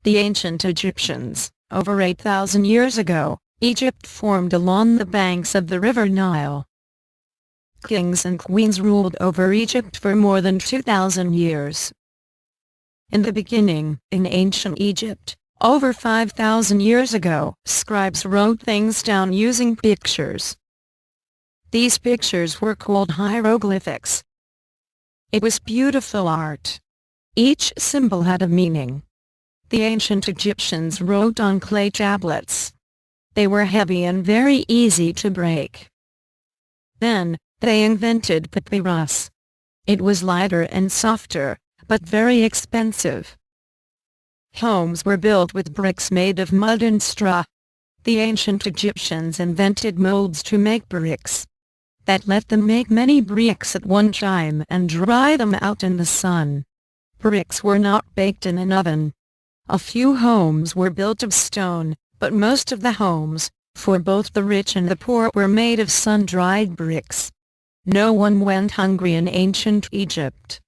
The ancient Egyptians, over 8,000 years ago, Egypt formed along the banks of the river Nile. Kings and queens ruled over Egypt for more than 2,000 years. In the beginning, in ancient Egypt, over 5,000 years ago, scribes wrote things down using pictures. These pictures were called hieroglyphics. It was beautiful art. Each symbol had a meaning. The ancient Egyptians wrote on clay tablets. They were heavy and very easy to break. Then, they invented papyrus. It was lighter and softer, but very expensive. Homes were built with bricks made of mud and straw. The ancient Egyptians invented molds to make bricks. That let them make many bricks at one time and dry them out in the sun. Bricks were not baked in an oven. A few homes were built of stone, but most of the homes, for both the rich and the poor, were made of sun-dried bricks. No one went hungry in ancient Egypt.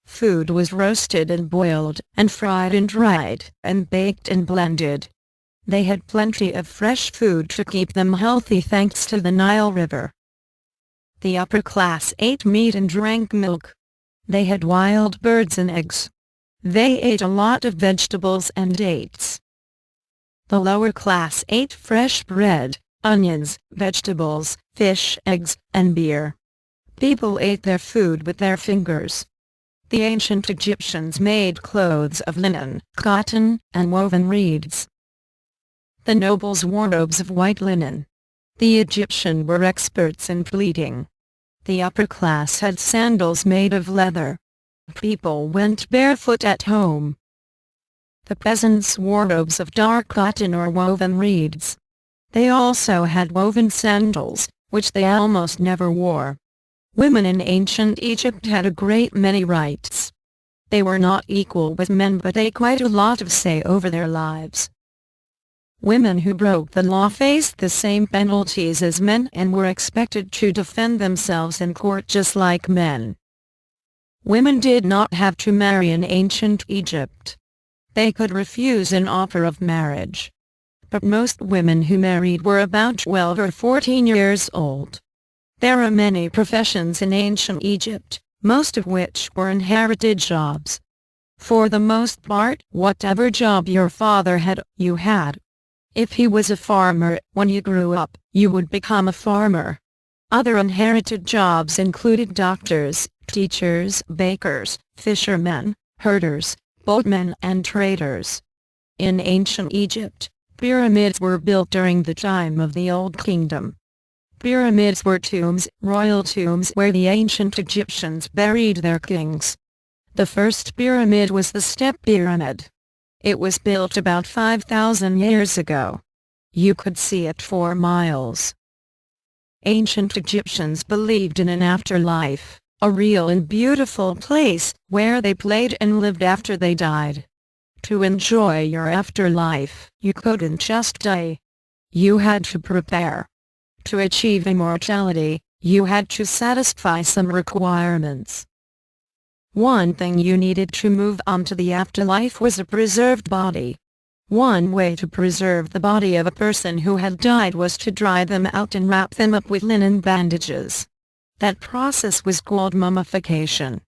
Food was roasted and boiled, and fried and dried, and baked and blended. They had plenty of fresh food to keep them healthy thanks to the Nile River. The upper class ate meat and drank milk. They had wild birds and eggs. They ate a lot of vegetables and dates. The lower class ate fresh bread, onions, vegetables, fish, eggs, and beer. People ate their food with their fingers. The ancient Egyptians made clothes of linen, cotton, and woven reeds. The nobles wore robes of white linen. The Egyptians were experts in pleating. The upper class had sandals made of leather. People went barefoot at home. The peasants wore robes of dark cotton or woven reeds. They also had woven sandals, which they almost never wore. Women in ancient Egypt had a great many rights. They were not equal with men, but they had quite a lot of say over their lives. Women who broke the law faced the same penalties as men and were expected to defend themselves in court just like men. Women did not have to marry in ancient Egypt. They could refuse an offer of marriage. But most women who married were about 12 or 14 years old. There are many professions in ancient Egypt, most of which were inherited jobs. For the most part, whatever job your father had, you had. If he was a farmer, when you grew up, you would become a farmer. Other inherited jobs included doctors, teachers, bakers, fishermen, herders, boatmen, and traders. In ancient Egypt, pyramids were built during the time of the Old Kingdom. Pyramids were tombs, royal tombs where the ancient Egyptians buried their kings. The first pyramid was the Step Pyramid. It was built about 5,000 years ago. You could see it 4 miles. Ancient Egyptians believed in an afterlife, a real and beautiful place where they played and lived after they died. To enjoy your afterlife, you couldn't just die. You had to prepare. To achieve immortality, you had to satisfy some requirements. One thing you needed to move on to the afterlife was a preserved body. One way to preserve the body of a person who had died was to dry them out and wrap them up with linen bandages. That process was called mummification.